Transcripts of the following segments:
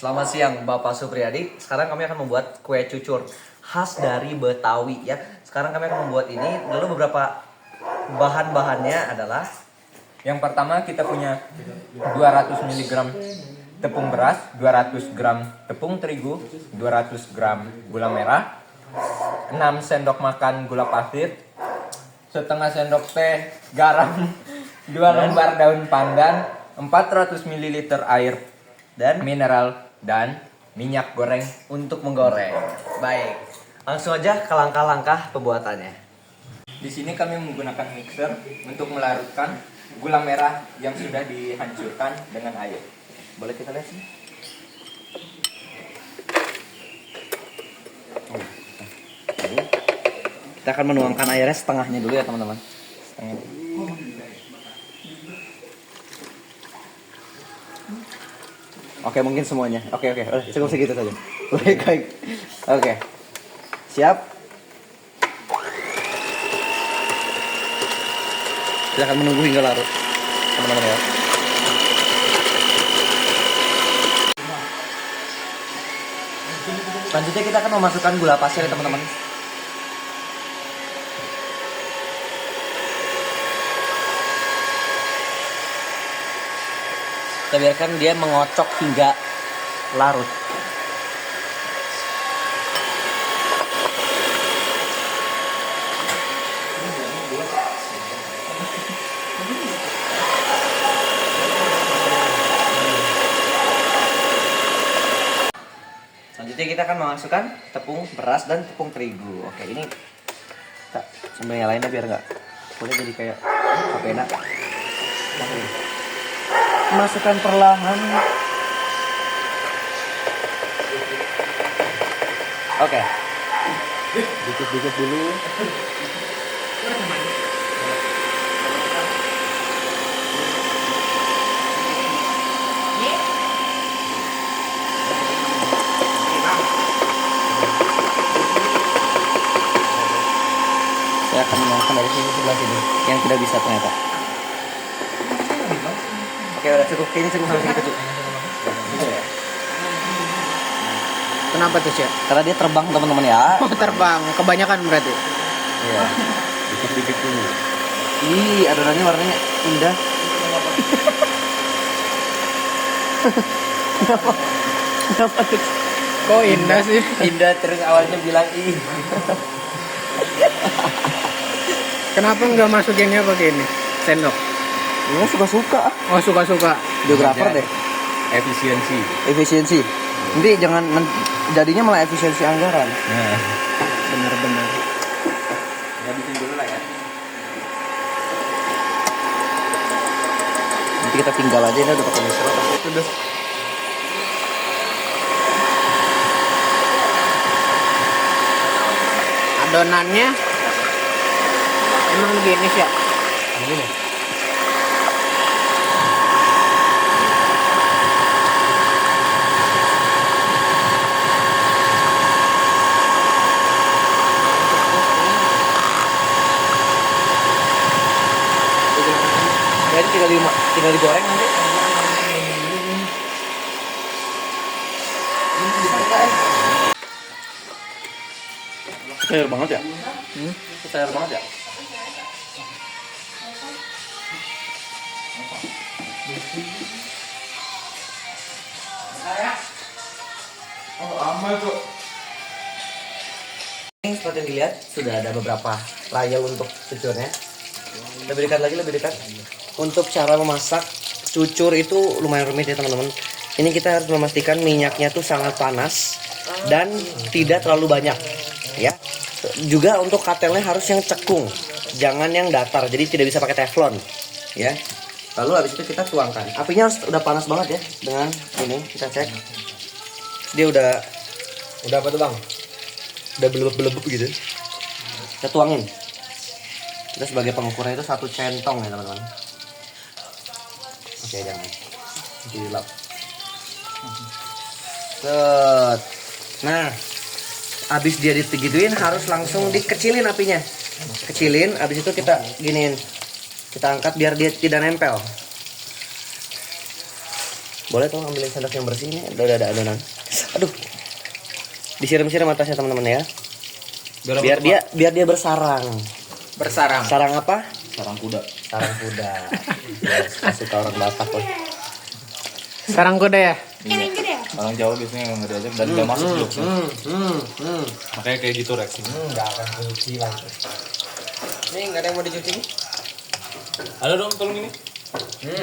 Selamat siang Bapak Supriyadi. Sekarang kami akan membuat kue cucur khas dari Betawi ya. Sekarang kami akan membuat ini. Lalu beberapa bahan-bahannya adalah yang pertama kita punya 200 mg tepung beras, 200 gram tepung terigu, 200 gram gula merah, 6 sendok makan gula pasir, setengah sendok teh garam, 2 lembar daun pandan, 400 ml air dan mineral dan minyak goreng. untuk menggoreng. Baik, langsung aja ke langkah-langkah pembuatannya. Di sini kami menggunakan mixer untuk melarutkan gula merah yang sudah dihancurkan dengan air. Boleh kita lihat sih? Kita akan menuangkan airnya setengahnya dulu ya teman-teman. Setengahnya. Oke, mungkin semuanya. Oke. Cukup segitu saja. Baik. Oke. Siap? Kita akan menunggu hingga larut, teman-teman ya. Selanjutnya kita akan memasukkan gula pasir ya teman-teman. Kita biarkan dia mengocok hingga larut. Selanjutnya kita akan memasukkan tepung beras dan tepung terigu. Oke, ini kita sambil nyalainnya biar nggak boleh jadi kayak enak. Masukkan perlahan. Oke. Dikit-dikit dulu. Saya akan menuangkan dari sini sebelah sini yang tidak bisa ternyata. Oke, udah cukup. Kayaknya cukup sampai segitu, Cuk. Gitu ya. Kenapa tuh Chef? Karena dia terbang teman-teman ya. Oh terbang, kebanyakan berarti. Iya. Dikit-dikit dulu. Ih, adonannya warnanya indah. Kenapa tuh? Kok indah sih? Indah terus awalnya bilang ih. Kenapa nggak masukinnya pakai ini? Sendok. Ini suka-suka. Oh suka-suka. Biografer deh. Efisiensi. Nanti jangan jadinya malah efisiensi anggaran. Nah, Bener-bener. habisin dulu lah ya. Nanti kita tinggal aja, ini udah pakai mixer pasti itu udah. Adonannya emang begini sih ya? Begini. Jadi tinggal digoreng nanti. Cair banget ya? Cair banget ya? Ini seperti yang dilihat sudah ada beberapa layar untuk cucurnya. Lebih dekat. Untuk cara memasak cucur itu lumayan rumit ya teman-teman. Ini kita harus memastikan minyaknya tuh sangat panas dan tidak terlalu banyak ya. Juga untuk katelnya harus yang cekung, jangan yang datar. Jadi tidak bisa pakai teflon ya. Lalu habis itu kita tuangkan. Apinya harus udah panas banget ya. Dengan ini kita cek. Dia udah Udah apa tuh, Bang? udah belebep gitu. Kita tuangin. Kita sebagai pengukurnya itu 1 centong ya teman-teman. Oke, jangan dilap. Set. Nah, abis dia digituin harus langsung dikecilin apinya. Kecilin, abis itu kita giniin. Kita angkat biar dia tidak nempel. Boleh tolong ambilin sendok yang bersih ini. Udah ada adonan. Aduh. Disiram-siram atasnya teman-teman ya. Biar dia bersarang. Bersarang. Sarang apa? Sarang kuda. Sarang kuda. Yes, kasih tau orang Batak loh. Sarang kuda ya? Orang Jawa biasanya nggak diajak dan nggak masuk jokesnya. Makanya kayak gitu Rex. Enggak akan cuci lagi. Ini enggak ada yang mau dicuci nih? Ada dong tolong ini.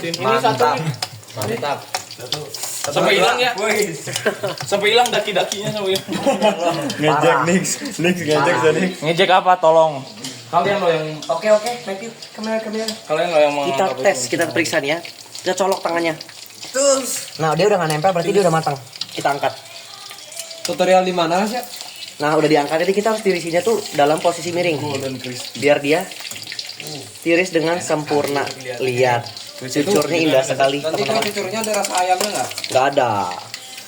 Ini satu. Mantap. Sampai hilang ya. Sampai hilang daki-dakinya sampai hilang. Ngejek Nix ngejek Nix. Ngejek apa tolong. Kalian lo yang Oke, Matthew. Kamera. kalian lo yang mau Kita tes, kita periksa nih ya. Kita colok tangannya. Terus. Nah, dia udah nggak nempel, berarti dia udah matang. Kita angkat. Tutorial di mana sih? Nah, udah diangkat, jadi kita harus tirisinya tuh dalam posisi miring. Biar dia tiris dengan sempurna. Lihat, cucurnya indah sekali, teman-teman. Cucurnya ada rasa ayamnya nggak? Nggak ada,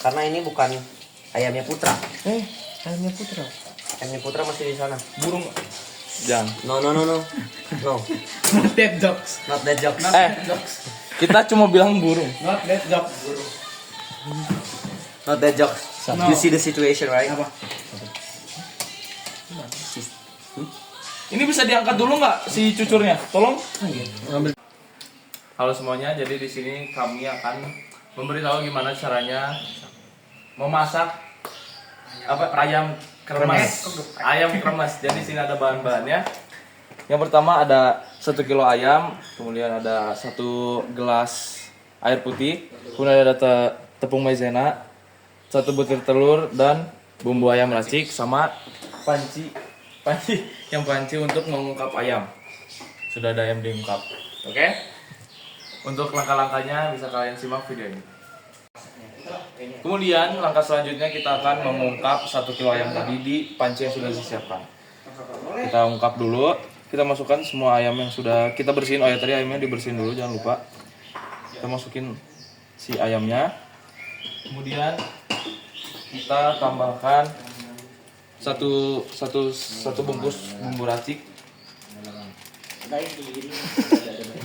karena ini bukan ayamnya Putra. Ayamnya Putra. Ayamnya Putra masih di sana. burung. Jangan. No. Dead dogs. Not that jokes. Kita cuma bilang burung. Not dead dogs. Not that jokes. No. You see the situation, right? Apa? Ini bisa diangkat dulu nggak si cucurnya? Tolong. Halo semuanya, jadi di sini kami akan memberitahu gimana caranya memasak ayam kremes. Ayam kremes. Jadi sini ada bahan-bahannya. Yang pertama ada 1 kilo ayam, kemudian ada 1 gelas air putih, kemudian ada tepung maizena, 1 butir telur dan bumbu ayam racik sama panci untuk mengungkap ayam. Sudah ada ayam diungkap. Oke? Untuk langkah-langkahnya bisa kalian simak video ini. Kemudian langkah selanjutnya kita akan mengungkap 1 kilo ayam tadi di panci yang sudah disiapkan. Kita ungkap dulu, kita masukkan semua ayam yang sudah kita bersihin. Oh ya, tadi ayamnya dibersihin dulu, jangan lupa. Kita masukin si ayamnya. Kemudian kita tambahkan satu bungkus bumbu racik.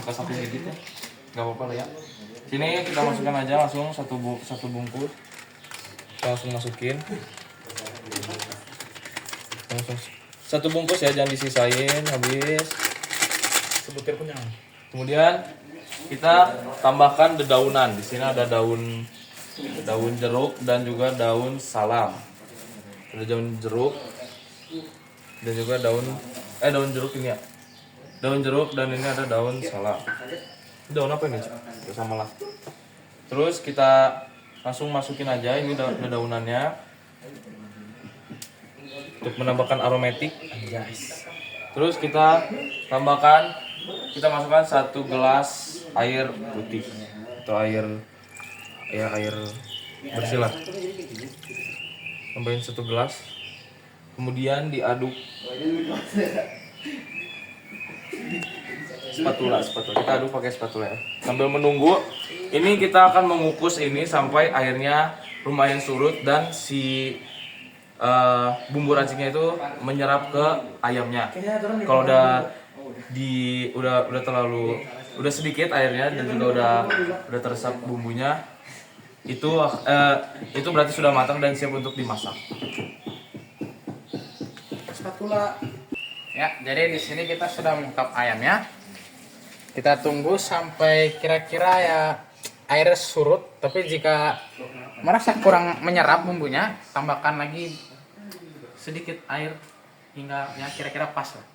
Buka sampai sedikit ya, nggak apa-apa lah ya. Sini kita masukkan aja langsung satu bungkus. Kita langsung masukin. Langsung 1 bungkus ya, jangan disisain habis. Sebutir pun jangan. Kemudian kita tambahkan dedaunan. Di sini ada daun jeruk dan juga daun salam. Ada daun jeruk dan juga daun jeruk ini ya. Daun jeruk dan ini ada daun salam. Daun apa ini? Sama lah. Terus kita langsung masukin aja ini daunannya untuk menambahkan aromatik. Terus kita masukkan 1 gelas air putih atau air bersih lah. Tambahin 1 gelas. Kemudian diaduk. Spatula. Kita aduk pakai spatula ya. Sambil menunggu, ini kita akan mengukus ini sampai airnya lumayan surut dan si bumbu raciknya itu menyerap ke ayamnya. Kalau udah sedikit airnya dan juga udah teresap bumbunya, itu berarti sudah matang dan siap untuk dimasak. Spatula. Ya, jadi di sini kita sudah mengungkap ayamnya. Kita tunggu sampai kira-kira ya air surut, tapi jika merasa kurang menyerap bumbunya, tambahkan lagi sedikit air hingga ya kira-kira pas lah.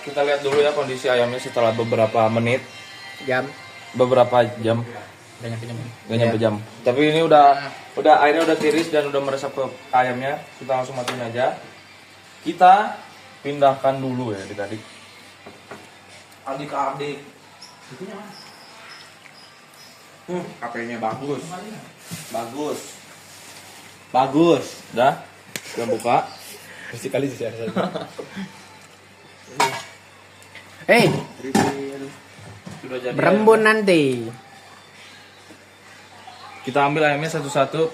Kita lihat dulu ya kondisi ayamnya setelah beberapa menit, beberapa jam. Gak nyampe jam. Tapi ini udah airnya udah tiris dan udah meresap ke ayamnya. Kita langsung matiin aja. Kita pindahkan dulu ya adik-adik. Adik-adik. HP-nya bagus. Dah. Kita buka. Pasti kali sih saya. Sudah jadi. Berembun nanti. Kita ambil ayamnya satu-satu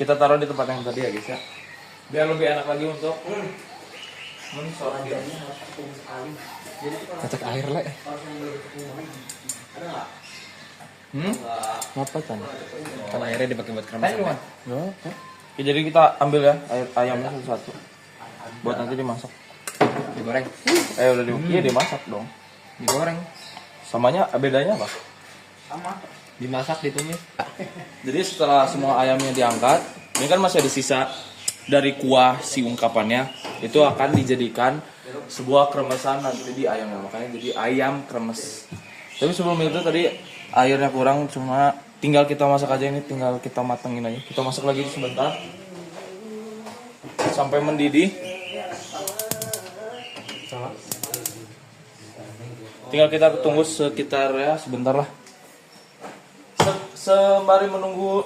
kita taruh di tempat yang tadi ya guys ya. Biar lebih enak lagi untuk mensortir. Cacak air lah. Apa kan? Kan airnya dipakai buat kremes. Ya, jadi kita ambil ya ayamnya satu-satu. Buat nanti dimasak. Digoreng. Udah iya dimasak dong. Digoreng. Samanya bedanya apa? Sama. Dimasak, ditumis. Jadi setelah semua ayamnya diangkat, ini kan masih ada sisa dari kuah si ungkapannya, itu akan dijadikan sebuah kremesan nanti di ayamnya, makanya jadi ayam kremes. Tapi sebelum itu tadi airnya kurang, cuma tinggal kita masak aja, ini tinggal kita matengin aja. Kita masak lagi sebentar sampai mendidih. Tinggal kita tunggu sekitar ya sebentar lah. Sembari menunggu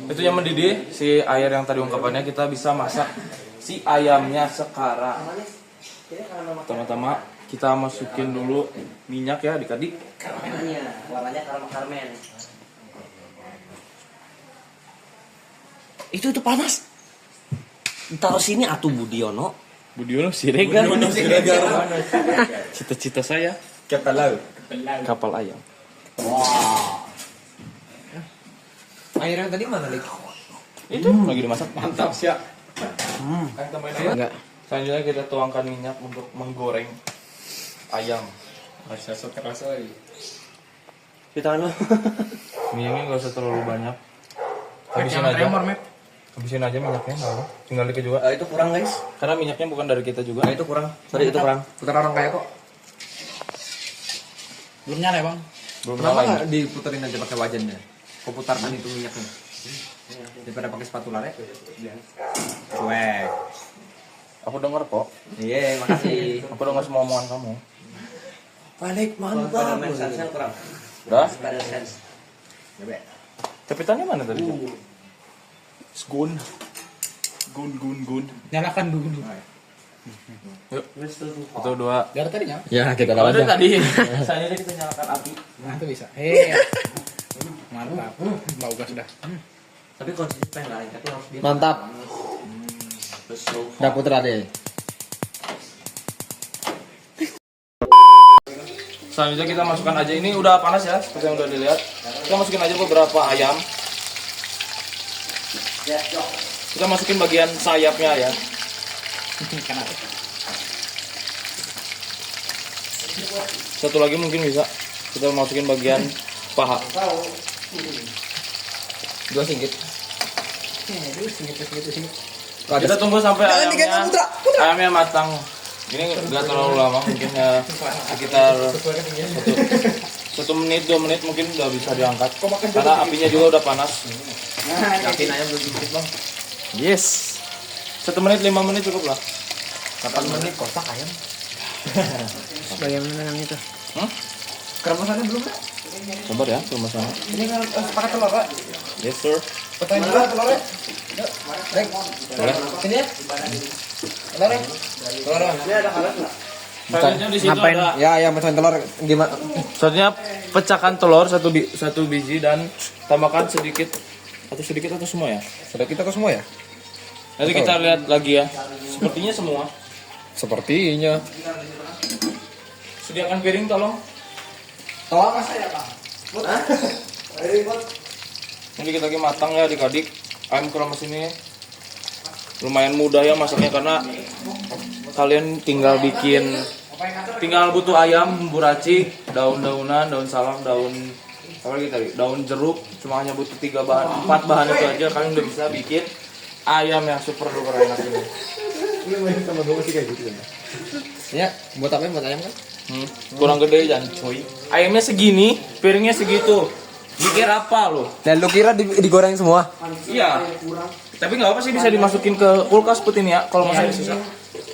itu yang mendidih, si air yang tadi ungkapannya, kita bisa masak si ayamnya sekarang. Pertama-tama kita masukin dulu minyak ya adik-adik. Karmennya, warnanya karmen. Itu panas. Taruh sini atuh Budiono. Budiono Siregar. Cita-cita saya kapal laut. Kapal ayam. Airnya tadi mana, Lik? Itu lagi dimasak. Mantap, siap. Enggak. Selanjutnya kita tuangkan minyak untuk menggoreng ayam. Rasa keras lagi. Kita anu. Minyaknya nggak usah terlalu banyak. Habisin aja. Habisin aja minyaknya, nggak apa. Tinggal dikit juga. Itu kurang guys. Karena minyaknya bukan dari kita juga. Itu kurang. Sorry itu kurang. Putar orang kaya kok. Belum nyala ya, Bang? Belum Kenapa nyala nggak diputerin aja pakai wajannya? Kau putarkan itu minyaknya. Daripada pakai spatula ya. Cuek. Aku dengar kok. Iya, makasih. Aku dengar semua omongan kamu. Balik mantap. Kurang. Udah? Pada sense. Cepitannya mana tadi? Gun. Gun. Nyalakan dulu. Yuk. Satu, dua. Dari tadi nyala. Ya, kita lawan aja. Tadi. Selanjutnya kita nyalakan api. Nah, itu bisa. Hei. Mantap. Bau gas sudah. Tapi konsisten lah, tapi harus dia. Mantap. Udah puter deh. Selanjutnya kita masukkan aja, ini udah panas ya, seperti yang udah dilihat. Kita masukin aja beberapa ayam. Kita masukin bagian sayapnya ya. Satu lagi mungkin bisa. Kita masukin bagian paha. Dua singgit. Kita tunggu sampai ayamnya matang. Ini nggak terlalu lama, mungkin ya sekitar 1 menit 2 menit mungkin udah bisa diangkat. Karena apinya juga udah panas. Yakin ayam belum dikit, Bang. Yes. 1 menit 5 menit cukup lah. 8 menit kotak ayam. Bagaimana yang itu? Kremesannya belum ya? Sabar ya, rumah sana. Ini kan pakai telur, Pak. Yes sir. Potongin dulu telurnya. Rek. Boleh. Sini ya. Telurnya. Telurnya. Ini ada karet nggak? Selanjutnya di situ ada. Ya, ya pecahin telur gimana? Selanjutnya pecahkan telur satu biji dan tambahkan sedikit atau semua ya. Sudah kita ke semua ya? Nanti kita lihat lagi ya. Sepertinya semua. Sepertinya. Sediakan piring tolong. Tolong mas saya, Pak. Ini dikit lagi matang ya adik-adik. Ayam kremes ini lumayan mudah ya masaknya karena kalian tinggal butuh ayam, bumbu racik, daun-daunan, daun salam, daun apa lagi tadi? Daun jeruk, cuma hanya butuh 4 bahan itu aja kalian udah bisa bikin ayam yang super duper enak ini. Sama gue sih kayak gitu ya. Ya, buat apa? Buat ayam kan? Kurang gede jangan coy. Ayamnya segini, piringnya segitu. Mikir apa lo? Dan lu kira digoreng semua? Iya. Tapi nggak apa sih bisa dimasukin ke kulkas seperti ini ya. Kalau masih sisa.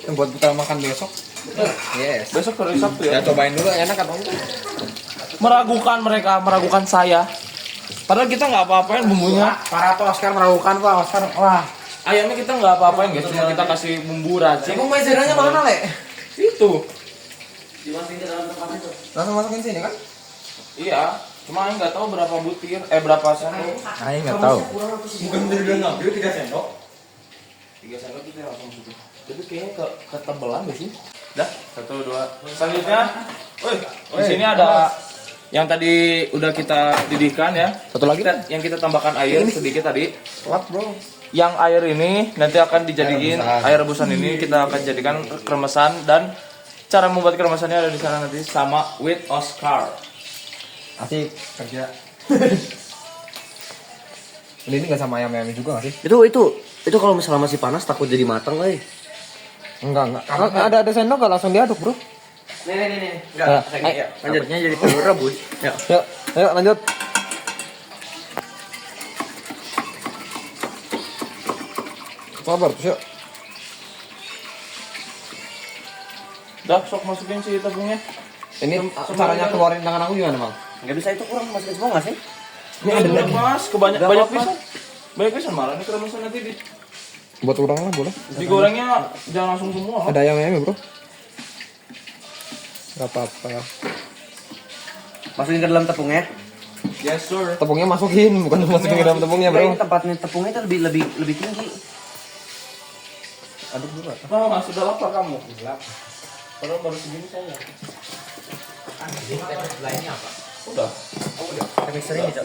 Yang buat kita makan besok. Yes. Besok hari Sabtu ya. Ya cobain dulu enak atau enggak? Meragukan saya. Padahal kita nggak apa-apain bumbunya. Para Pak Oscar meragukan Pak Oscar. Wah. Ayamnya kita nggak apa-apain guys. Cuma kita kasih bumbu racik. Emang maizeranya mana, Le? Itu. Dimasukin ke dalam tempat itu. Langsung masukin sini kan? Iya. Cuma nggak tahu berapa butir. Berapa sendok. Aing enggak tahu. Bukan dari bilang ngambil 3 sendok. 3 sendok kita langsung masukin. Tapi kayaknya ketebelan gak sih? Dah, 1, 2. Selanjutnya, di sini ada yang tadi udah kita didihkan ya. Satu lagi? Yang kita tambahkan air sedikit tadi. Telat bro. Yang air ini nanti akan dijadiin air rebusan ini kita akan jadikan kremesan, dan cara membuat kremesannya ada di sana nanti sama with Oscar. Asik kerja. Ini nggak sama ayam-ayam juga nggak sih? Itu kalau misalnya masih panas takut jadi matang lagi. Enggak. Ada sendok nggak langsung diaduk bro? Nih. Ya. Lanjutnya jadi telur rebus. Ya. Yuk, ayo lanjut. Sabar terus yuk. Dah, sok masukin si tepungnya. Ini caranya keluarin tangan aku gimana bang? Nggak bisa, itu kurang masukin semua nggak sih? Ini ada lagi mas, banyak pisan. Banyak pisan malah ini kremesan nanti Buat orang lah boleh. digorengnya jangan langsung semua. Ada ayam-ayamnya bro. Gak apa-apa. Masukin ke dalam tepungnya. Yes sir. Tepungnya masukin, bukan masukin ke dalam tepungnya bro. Ini tempatnya tepungnya itu lebih tinggi. Aduk dulu. Nah, sudah lapar kamu. Padahal baru segini saya. Lainnya apa? Udah. Mixer ini, Cok.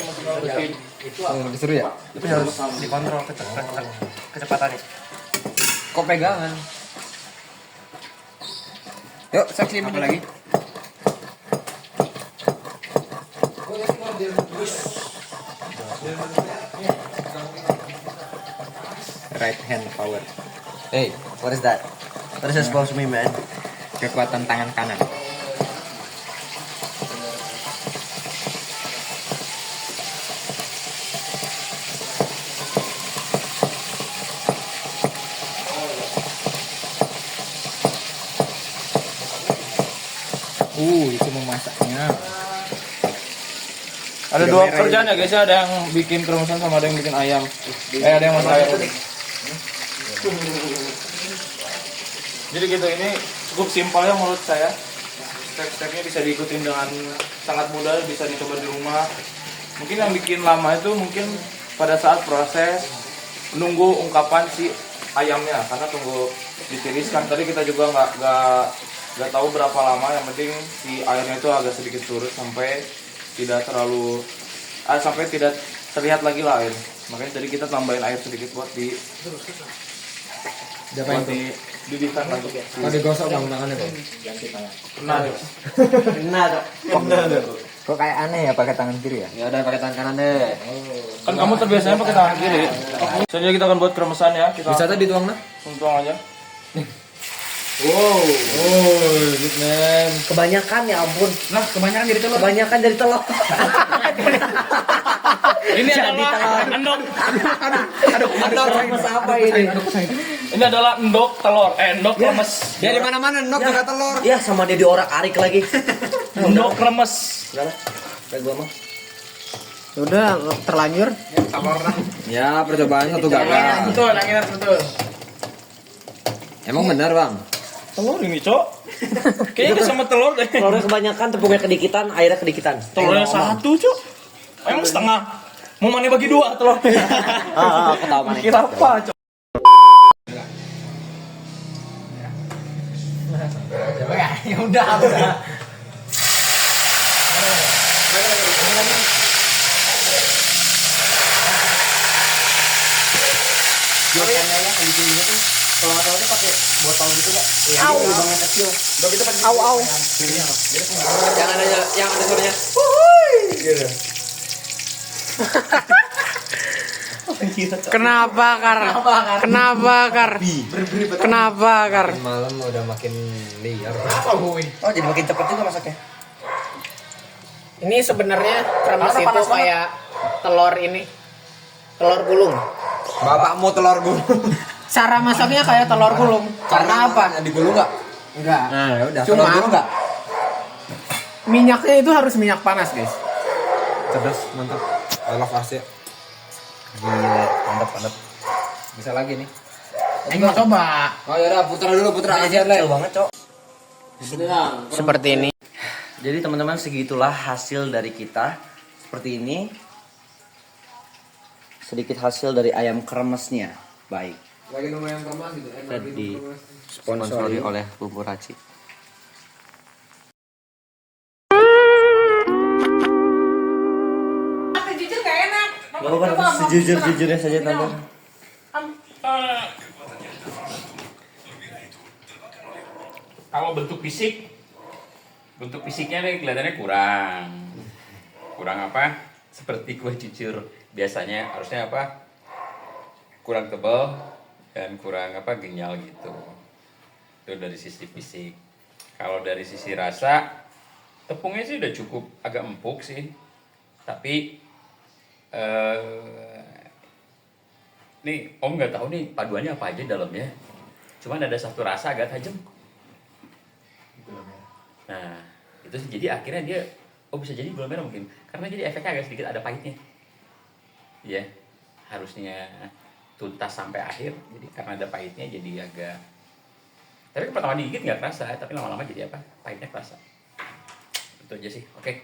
Disuruh ya? Tapi harus dikontrol kecepatannya. Kok pegangan? Yuk, saksi apa lagi? Right hand power. Hey, what is that? What is that supposed to mean, man? Kekuatan tangan kanan. Itu memasaknya. Ada dua kerjaan ya guys ya, ada yang bikin kremesan sama ada yang bikin ayam. Ada yang masak ayam. Jadi gitu, ini cukup simpel ya menurut saya. Step-stepnya bisa diikutin dengan sangat mudah, bisa dicoba di rumah. Mungkin yang bikin lama itu mungkin pada saat proses menunggu ungkapan si ayamnya, karena tunggu ditiriskan. Tadi kita juga nggak tahu berapa lama, yang penting si airnya itu agak sedikit surut sampai tidak terlalu sampai tidak terlihat lagi lah air. Makanya tadi kita tambahin air sedikit buat dididihkan lagi. Kalau digosok bang tangannya bang. Nah, Kok kayak aneh ya pakai tangan kiri ya? ya udah pakai tangan kanan deh. Kan kamu terbiasanya pakai tangan kiri. Selanjutnya kita akan buat kremesan ya. Kita Bisa tadi tuang nah? tuang aja. Oh, good man. Kebanyakan ya ampun. Nah, kebanyakan jadi telur. Kebanyakan dari telur. Ini adalah endok. Aduh, remes apa ini? Ini adalah endok telur. Endok kremes. Dari mana-mana nok juga telur. Ya sama dia diorak-arik lagi. Endok kremes. Udah lah. Kayak gua mah. Udah terlanjur. Ya, percobaan satu gagal. Betul, betul. Emang benar bang? Telur ini, Cok. Kayaknya sama telur deh. Telurnya kebanyakan, tepungnya kedikitan, airnya kedikitan. Telurnya satu, Cok. Emang setengah. Mau mana bagi dua telurnya? Aku tahu mana. Kira apa, Cok? Ya udah. Biasanya yang bikin ini tuh kalau nggak salah dia pakai botol gitu nggak? Au. Lubangnya kecil. Udah gitu pakai. Au. Yang ada suaranya. Gitu. Kenapa Kar? Kenapa Kar? Malam udah makin liar. Oh jadi makin cepet juga masaknya. Ini sebenarnya kremes itu kayak telur ini. Telur gulung. Bapakmu telur gulung. Cara masaknya kayak telur gulung. Karena apa? Digulung nggak? Enggak. Nah, ya udah. Cuma- Telur gulung nggak? Minyaknya itu harus minyak panas, guys. Cerdas, mantap. I love Asia. Gila, mantap. Bisa lagi nih. Ayo mau coba. Oh ya udah, putra dulu, putra Asia Kecil banget, Cok. Seperti ini. Jadi teman-teman segitulah hasil dari kita. Seperti ini. Sedikit hasil dari ayam kremesnya. Baik. Lagi lumayan kemas gitu. Di sponsori oleh Bumbu Raci. Gak apa-apa, sejujur-jujurnya saja tante. Kalau bentuk fisiknya nih kelihatannya kurang apa? Seperti kue cucur biasanya, harusnya apa? Kurang tebal dan kurang apa? Kenyal gitu. Itu dari sisi fisik. Kalau dari sisi rasa, tepungnya sih udah cukup agak empuk sih. Tapi nih Om nggak tahu nih paduannya apa aja dalamnya. Cuman ada satu rasa agak tajam. Nah, itu sih, jadi akhirnya dia bisa jadi gula merah mungkin. Karena jadi efeknya agak sedikit ada pahitnya. Ya, harusnya tuntas sampai akhir. Jadi karena ada pahitnya jadi agak. Tapi pertama digigit nggak kerasa, tapi lama-lama jadi apa? Pahitnya kerasa. Itu aja sih. Oke.